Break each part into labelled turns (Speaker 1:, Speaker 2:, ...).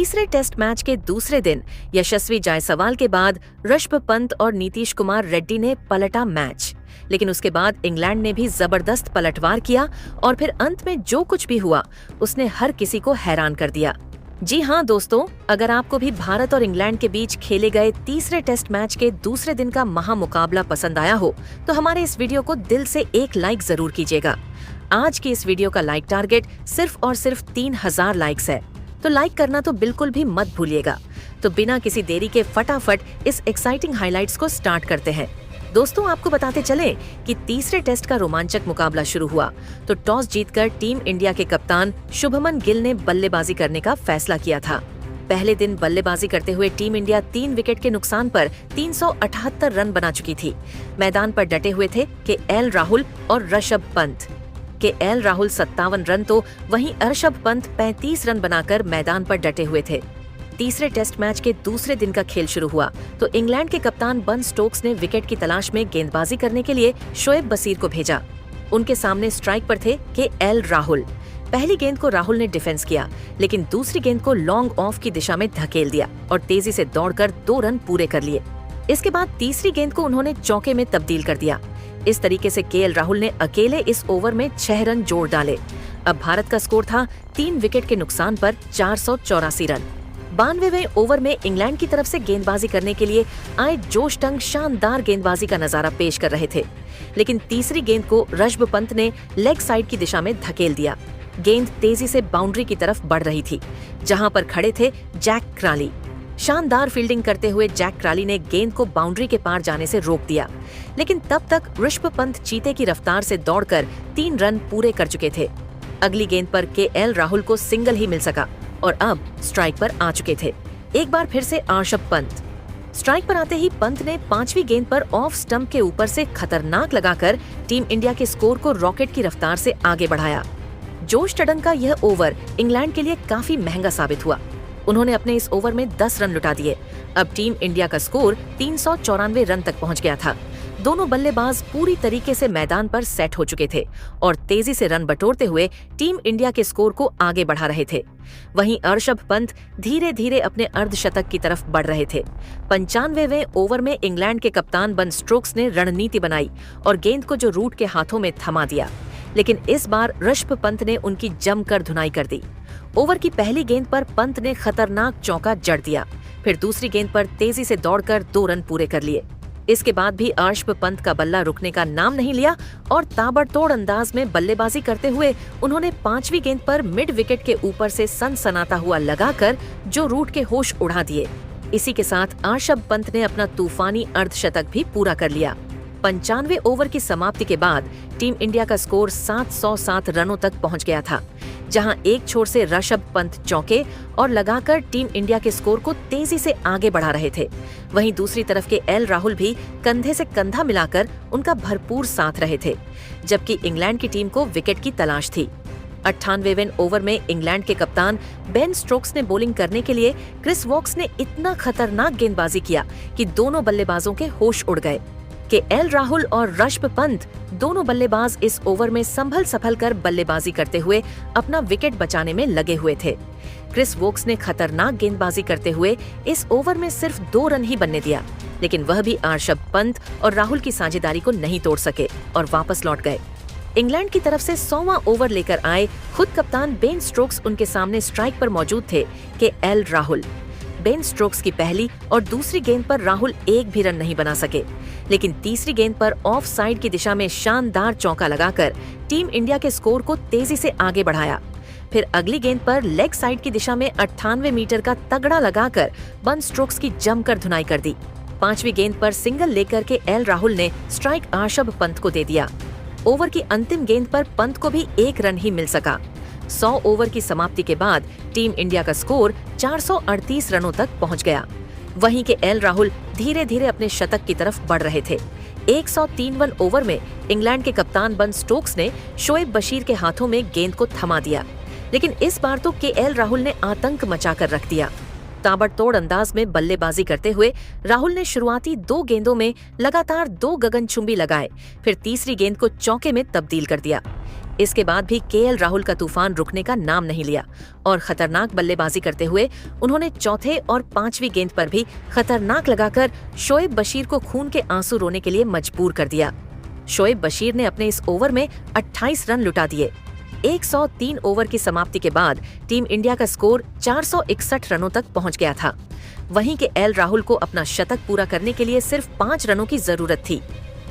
Speaker 1: तीसरे test match के दूसरे दिन यशस्वी जायसवाल के बाद ऋषभ पंत और नीतीश कुमार रेड्डी ने पलटा मैच। लेकिन उसके बाद इंग्लैंड ने भी जबरदस्त पलटवार किया और फिर अंत में जो कुछ भी हुआ उसने हर किसी को हैरान कर दिया। जी हाँ दोस्तों, अगर आपको भी भारत और इंग्लैंड के बीच खेले गए तीसरे टेस्ट मैच के दूसरे दिन का महामुकाबला पसंद आया हो तो हमारे इस वीडियो को दिल से एक लाइक जरूर कीजिएगा। आज की इस वीडियो का लाइक टारगेट सिर्फ और सिर्फ 3000 लाइक्स है, तो लाइक करना तो बिल्कुल भी मत भूलिएगा। तो बिना किसी देरी के फटाफट इस एक्साइटिंग हाइलाइट्स को स्टार्ट करते हैं। दोस्तों, आपको बताते चलें कि तीसरे टेस्ट का रोमांचक मुकाबला शुरू हुआ तो टॉस जीतकर टीम इंडिया के कप्तान शुभमन गिल ने बल्लेबाजी करने का फैसला किया था। पहले दिन बल्लेबाजी करते हुए टीम इंडिया 3 विकेट के नुकसान पर 378 रन बना चुकी थी। मैदान पर डटे हुए थे केएल राहुल और ऋषभ पंत। केएल राहुल 57 रन तो वहीं ऋषभ पंत 35 रन बनाकर मैदान पर डटे हुए थे। तीसरे टेस्ट मैच के दूसरे दिन का खेल शुरू हुआ तो इंग्लैंड के कप्तान बन स्टोक्स ने विकेट की तलाश में गेंदबाजी करने के लिए शोएब बशीर को भेजा। उनके सामने स्ट्राइक पर थे केएल राहुल। पहली गेंद को राहुल ने डिफेंस किया, लेकिन दूसरी गेंद को लॉन्ग ऑफ की दिशा में धकेल दिया और तेजी से दौड़कर 2 रन पूरे कर लिए। इसके बाद तीसरी गेंद को उन्होंने चौके में तब्दील कर दिया। इस तरीके से केएल राहुल ने अकेले इस ओवर में 6 रन जोड़ डाले। अब भारत का स्कोर था 3 विकेट के नुकसान पर 484 रन। 92वें ओवर में इंग्लैंड की तरफ से गेंदबाजी करने के लिए आए जोश टंग शानदार गेंदबाजी का नजारा पेश कर रहे थे, लेकिन तीसरी गेंद को ऋषभ पंत ने लेग साइड की दिशा में धकेल दिया। गेंद तेजी से बाउंड्री की तरफ बढ़ रही थी, जहां पर खड़े थे जैक क्राली। शानदार फील्डिंग करते हुए जैक क्राली ने गेंद को बाउंड्री के पार जाने से रोक दिया, लेकिन तब तक ऋषभ पंत चीते की रफ्तार से दौड़कर 3 रन पूरे कर चुके थे। अगली गेंद पर केएल राहुल को सिंगल ही मिल सका और अब स्ट्राइक पर आ चुके थे। एक बार फिर से ऋषभ पंत। स्ट्राइक पर आते ही पंत ने 5वीं गेंद पर ऑफ स्टंप के ऊपर से खतरनाक लगाकर टीम इंडिया के स्कोर को रॉकेट की रफ्तार से आगे बढ़ाया। जोश टडन का यह ओवर इंग्लैंड के लिए काफी महंगा साबित हुआ। उन्होंने अपने इस ओवर में 10 रन लुटा दिए। अब टीम इंडिया का स्कोर 394 रन तक पहुंच गया था। दोनों बल्लेबाज पूरी तरीके से मैदान पर सेट हो चुके थे और तेजी से रन बटोरते हुए टीम इंडिया के स्कोर को आगे बढ़ा रहे थे। वहीं ऋषभ पंत धीरे धीरे अपने अर्धशतक की तरफ बढ़ रहे थे। 95वें ओवर में इंग्लैंड के कप्तान बन स्टोक्स ने रणनीति बनाई और गेंद को जो रूट के हाथों में थमा दिया, लेकिन इस बार ऋषभ पंत ने उनकी जमकर धुनाई कर दी। ओवर की पहली गेंद पर पंत ने खतरनाक चौका जड़ दिया, फिर दूसरी गेंद पर तेजी से दौड़कर 2 रन पूरे कर लिए। इसके बाद भी ऋषभ पंत का बल्ला रुकने का नाम नहीं लिया और ताबड़तोड़ अंदाज में बल्लेबाजी करते हुए उन्होंने 5वीं गेंद पर मिड विकेट के ऊपर से सनसनाता हुआ लगाकर जो रूट के होश उड़ा दिए। इसी के साथ ऋषभ पंत ने अपना तूफानी अर्धशतक भी पूरा कर लिया। 95वें ओवर की समाप्ति के बाद टीम इंडिया का स्कोर 707 रनों तक पहुंच गया था, जहां एक छोर से ऋषभ पंत चौके और लगाकर टीम इंडिया के स्कोर को तेजी से आगे बढ़ा रहे थे। वहीं दूसरी तरफ के केएल राहुल भी कंधे से कंधा मिलाकर उनका भरपूर साथ रहे थे, जबकि इंग्लैंड की टीम को विकेट की तलाश थी। 98वें ओवर में इंग्लैंड के कप्तान बेन स्टोक्स ने बॉलिंग करने के लिए क्रिस वोक्स ने इतना खतरनाक गेंदबाजी किया कि दोनों बल्लेबाजों के होश उड़ गए। केएल राहुल और ऋषभ पंत दोनों बल्लेबाज इस ओवर में संभल कर बल्लेबाजी करते हुए अपना विकेट बचाने में लगे हुए थे। क्रिस वोक्स ने खतरनाक गेंदबाजी करते हुए इस ओवर में सिर्फ 2 रन ही बनने दिया, लेकिन वह भी ऋषभ पंत और राहुल की साझेदारी को नहीं तोड़ सके और वापस लौट गए। इंग्लैंड की तरफ से 100वां ओवर लेकर आए खुद कप्तान बेन स्टोक्स उनके सामने स्ट्राइक पर मौजूद थे केएल राहुल। बेन स्टोक्स की पहली और दूसरी गेंद पर राहुल एक भी रन नहीं बना सके, लेकिन तीसरी गेंद पर ऑफ साइड की दिशा में शानदार चौका लगाकर टीम इंडिया के स्कोर को तेजी से आगे बढ़ाया। फिर अगली गेंद पर लेग साइड की दिशा में 98 मीटर का तगड़ा लगाकर बन स्टोक्स की जमकर धुनाई कर दी। 5वीं गेंद पर सिंगल लेकर के केएल राहुल ने स्ट्राइक ऋषभ पंत को दे दिया। ओवर की अंतिम गेंद पर पंत को भी 1 रन ही मिल सका। 100 ओवर की समाप्ति के बाद टीम इंडिया का स्कोर 438 रनों तक पहुंच गया। वहीं केएल राहुल धीरे धीरे अपने शतक की तरफ बढ़ रहे थे। 103वें ओवर में इंग्लैंड के कप्तान बन स्टोक्स ने शोएब बशीर के हाथों में गेंद को थमा दिया, लेकिन इस बार तो केएल राहुल ने आतंक मचाकर रख दिया। ताबड़तोड़ अंदाज में बल्लेबाजी करते हुए राहुल ने शुरुआती 2 गेंदों में लगातार 2 गगनचुंबी लगाए, फिर तीसरी गेंद को चौके में तब्दील कर दिया। इसके बाद भी केएल राहुल का तूफान रुकने का नाम नहीं लिया और खतरनाक बल्लेबाजी करते हुए उन्होंने चौथे और पांचवी गेंद पर भी खतरनाक लगाकर शोएब बशीर को खून के आंसू रोने के लिए मजबूर कर दिया। शोएब बशीर ने अपने इस ओवर में 28 रन लुटा दिए। 103 ओवर की समाप्ति के बाद टीम इंडिया का स्कोर 461 रनों तक पहुंच गया था। वहीं के एल राहुल को अपना शतक पूरा करने के लिए सिर्फ 5 रनों की जरूरत थी।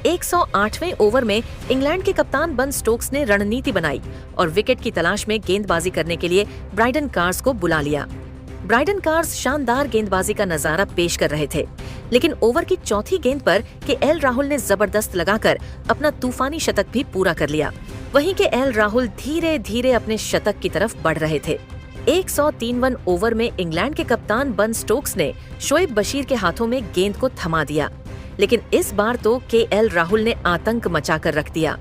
Speaker 1: 108वें ओवर में इंग्लैंड के कप्तान बन स्टोक्स ने रणनीति बनाई और विकेट की तलाश में गेंदबाजी करने के लिए ब्राइडन कार्स को बुला लिया। ब्राइडन कार्स शानदार गेंदबाजी का नजारा पेश कर रहे थे, लेकिन ओवर की चौथी गेंद पर के एल राहुल ने जबरदस्त लगाकर अपना तूफानी शतक भी पूरा कर लिया। वहीं के एल राहुल धीरे धीरे अपने शतक की तरफ बढ़ रहे थे। 103 ओवर में इंग्लैंड के कप्तान बन स्टोक्स ने शोएब बशीर के हाथों में गेंद को थमा दिया, लेकिन इस बार तो केएल राहुल ने आतंक मचाकर रख दिया।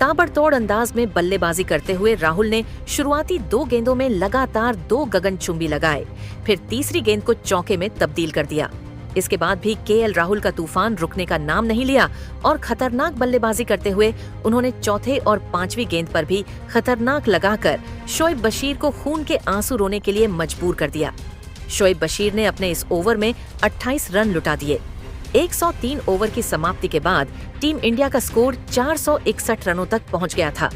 Speaker 1: ताबड़तोड़ अंदाज में बल्लेबाजी करते हुए राहुल ने शुरुआती 2 गेंदों में लगातार 2 गगनचुंबी लगाए, फिर तीसरी गेंद को चौके में तब्दील कर दिया। इसके बाद भी केएल राहुल का तूफान रुकने का नाम नहीं लिया और खतरनाक बल्लेबाजी करते हुए उन्होंने चौथे और पांचवी गेंद पर भी खतरनाक लगाकर शोएब बशीर को खून के आंसू रोने के लिए मजबूर कर दिया। शोएब बशीर ने अपने इस ओवर में 28 रन लुटा दिए। 103 ओवर की समाप्ति के बाद टीम इंडिया का स्कोर 461 रनों तक पहुंच गया था।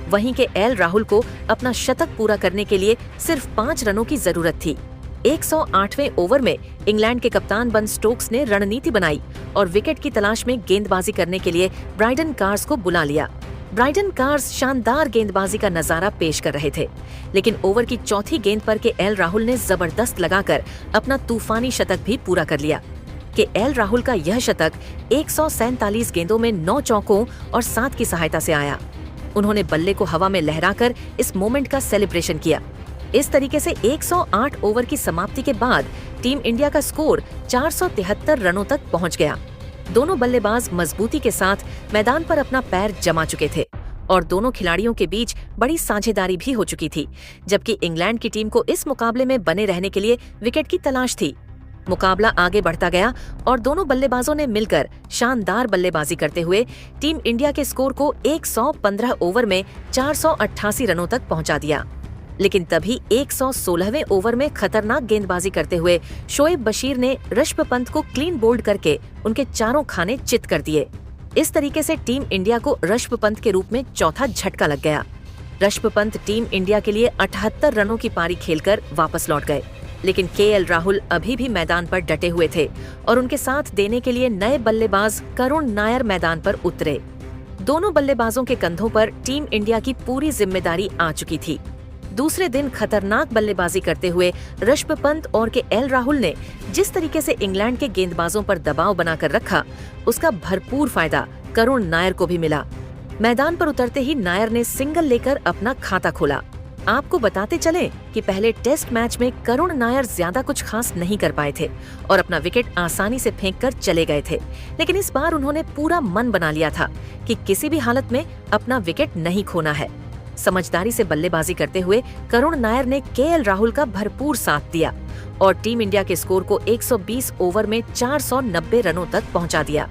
Speaker 1: वहीं के एल राहुल को अपना शतक पूरा करने के लिए सिर्फ 5 रनों की जरूरत थी। 108वें ओवर में इंग्लैंड के कप्तान बन स्टोक्स ने रणनीति बनाई और विकेट की तलाश में गेंदबाजी करने के लिए ब्राइडन कार्स को बुला लिया। ब्राइडन कार्स शानदार गेंदबाजी का नजारा पेश कर रहे थे, लेकिन ओवर की चौथी गेंद पर के एल राहुल ने जबरदस्त लगाकर अपना तूफानी शतक भी पूरा कर लिया। के एल राहुल का यह शतक 147 गेंदों में 9 चौकों और 7 की सहायता से आया। उन्होंने बल्ले को हवा में लहराकर इस मोमेंट का सेलिब्रेशन किया। इस तरीके से 108 ओवर की समाप्ति के बाद टीम इंडिया का स्कोर 473 रनों तक पहुंच गया। दोनों बल्लेबाज मजबूती के साथ मैदान पर अपना पैर जमा चुके थे और दोनों खिलाड़ियों के बीच बड़ी साझेदारी भी हो चुकी थी, जबकि इंग्लैंड की टीम को इस मुकाबले में बने रहने के लिए विकेट की तलाश थी। मुकाबला आगे बढ़ता गया और दोनों बल्लेबाजों ने मिलकर शानदार बल्लेबाजी करते हुए टीम इंडिया के स्कोर को 115 ओवर में 488 रनों तक पहुंचा दिया। लेकिन तभी 116वें ओवर में खतरनाक गेंदबाजी करते हुए शोएब बशीर ने ऋषभ पंत को क्लीन बोल्ड करके उनके चारों खाने चित कर दिए। इस तरीके से टीम इंडिया को ऋषभ पंत के रूप में चौथा झटका लग गया। ऋषभ पंत टीम इंडिया के लिए 78 रनों की पारी खेलकर वापस लौट गए, लेकिन केएल राहुल अभी भी मैदान पर डटे हुए थे और उनके साथ देने के लिए नए बल्लेबाज करुण नायर मैदान पर उतरे। दोनों बल्लेबाजों के कंधों पर टीम इंडिया की पूरी जिम्मेदारी आ चुकी थी। दूसरे दिन खतरनाक बल्लेबाजी करते हुए ऋषभ पंत और के एल राहुल ने जिस तरीके से इंग्लैंड के गेंदबाजों पर दबाव बनाकर रखा, उसका भरपूर फायदा करुण नायर को भी मिला। मैदान पर उतरते ही नायर ने सिंगल लेकर अपना खाता खोला। आपको बताते चले कि पहले टेस्ट मैच में करुण नायर ज्यादा कुछ खास नहीं कर पाए थे और अपना विकेट आसानी से फेंककर चले गए थे, लेकिन इस बार उन्होंने पूरा मन बना लिया था कि किसी भी हालत में अपना विकेट नहीं खोना है। समझदारी से बल्लेबाजी करते हुए करुण नायर ने केएल राहुल का भरपूर साथ दिया और टीम इंडिया के स्कोर को 120 ओवर में 490 रनों तक पहुंचा दिया।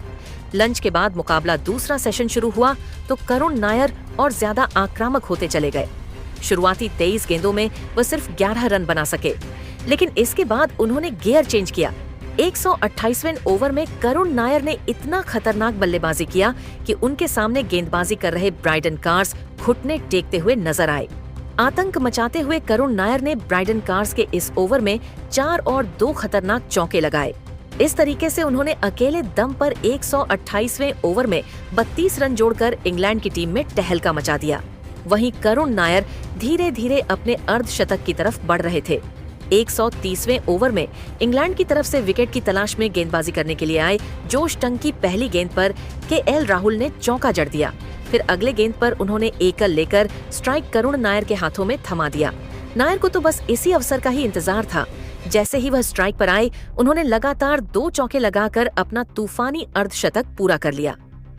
Speaker 1: लंच के बाद मुकाबला दूसरा सेशन शुरू हुआ तो करुण नायर और ज्यादा आक्रामक होते चले गए। शुरुआती 23 गेंदों में वह सिर्फ 11 रन बना सके, लेकिन इसके बाद उन्होंने गियर चेंज किया। 128वें ओवर में करुण नायर ने इतना खतरनाक बल्लेबाजी किया कि उनके सामने गेंदबाजी कर रहे ब्राइडन कार्स घुटने टेकते हुए नजर आए। आतंक मचाते हुए करुण नायर ने ब्राइडन कार्स के इस ओवर में 4 और 2 खतरनाक चौके लगाए। इस तरीके से उन्होंने अकेले दम पर 128वें ओवर में 32 रन जोड़कर इंग्लैंड की टीम में टहलका मचा दिया। वहीं करुण नायर धीरे धीरे अपने अर्धशतक की तरफ बढ़ रहे थे। 130वें ओवर में इंग्लैंड की तरफ से विकेट की तलाश में गेंदबाजी करने के लिए आए जोश टंग की पहली गेंद पर केएल राहुल ने चौका जड़ दिया। फिर अगले गेंद पर उन्होंने एकल लेकर स्ट्राइक करुण नायर के हाथों में थमा दिया। नायर को तो बस इसी अवसर का ही इंतजार था। जैसे ही वह स्ट्राइक पर आए, उन्होंने लगातार 2 चौके लगाकर अपना तूफानी अर्धशतक पूरा कर लिया।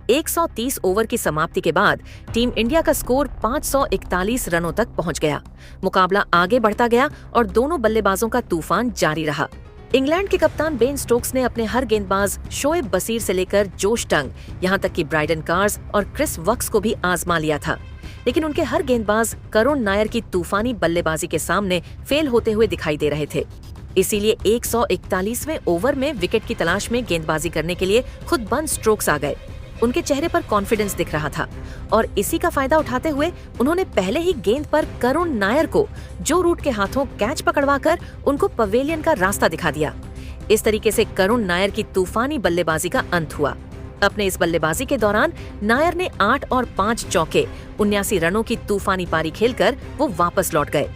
Speaker 1: 130 ओवर की समाप्ति के बाद टीम इंडिया का स्कोर 541 रनों तक पहुंच गया। मुकाबला आगे बढ़ता गया और दोनों बल्लेबाजों का तूफान जारी रहा। इंग्लैंड के कप्तान बेन स्टोक्स ने अपने हर गेंदबाज शोएब बशीर से लेकर जोश टंग, यहां तक कि ब्राइडन कार्स और क्रिस वक्स को भी आजमा लिया था, लेकिन उनके हर गेंदबाज करुण नायर की तूफानी बल्लेबाजी के सामने फेल होते हुए दिखाई दे रहे थे। इसीलिए 141वें ओवर में विकेट की तलाश में गेंदबाजी करने के लिए खुद बंद स्ट्रोक्स आ गए। उनके चेहरे पर कॉन्फिडेंस दिख रहा था और इसी का फायदा उठाते हुए उन्होंने पहले ही गेंद पर करुण नायर को जो रूट के हाथों कैच पकड़वाकर उनको पवेलियन का रास्ता दिखा दिया। इस तरीके से करुण नायर की तूफानी बल्लेबाजी का अंत हुआ। अपने इस बल्लेबाजी के दौरान नायर ने 8 और 5 चौके 79 रनों की तूफानी पारी खेलकर वो वापस लौट गए।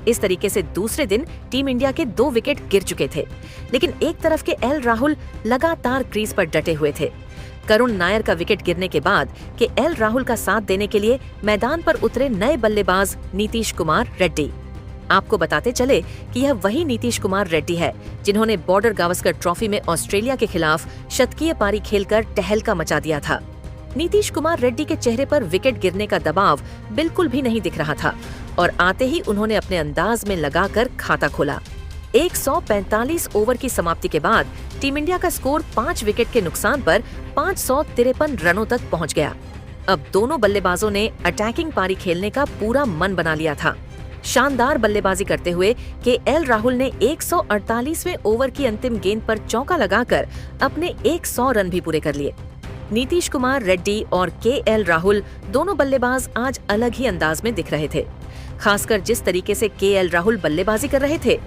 Speaker 1: इस तरीके से दूसरे दिन टीम इंडिया के 2 विकेट गिर चुके थे, लेकिन एक तरफ के एल राहुल लगातार क्रीज पर डटे हुए थे। करुण नायर का विकेट गिरने के बाद के एल राहुल का साथ देने के लिए मैदान पर उतरे नए बल्लेबाज नीतीश कुमार रेड्डी। आपको बताते चले कि यह वही नीतीश कुमार रेड्डी है जिन्होंने बॉर्डर गावस्कर ट्रॉफी में ऑस्ट्रेलिया के खिलाफ शतकीय पारी खेलकर टहलका मचा दिया था। नीतीश कुमार रेड्डी के चेहरे पर विकेट गिरने का दबाव बिल्कुल भी नहीं दिख रहा था और आते ही उन्होंने अपने अंदाज में लगाकर खाता खोला। 145 ओवर की समाप्ति के बाद टीम इंडिया का स्कोर 5 विकेट के नुकसान पर 553 रनों तक पहुंच गया। अब दोनों बल्लेबाजों ने अटैकिंग पारी खेलने का पूरा मन बना लिया था। शानदार बल्लेबाजी करते हुए के एल राहुल ने 148वें ओवर की अंतिम गेंद पर चौका लगाकर अपने 100 रन भी पूरे कर लिए। नीतीश कुमार रेड्डी और के एल राहुल दोनों बल्लेबाज आज अलग ही अंदाज में दिख रहे थे। खासकर जिस तरीके से के एल राहुल बल्लेबाजी कर रहे थे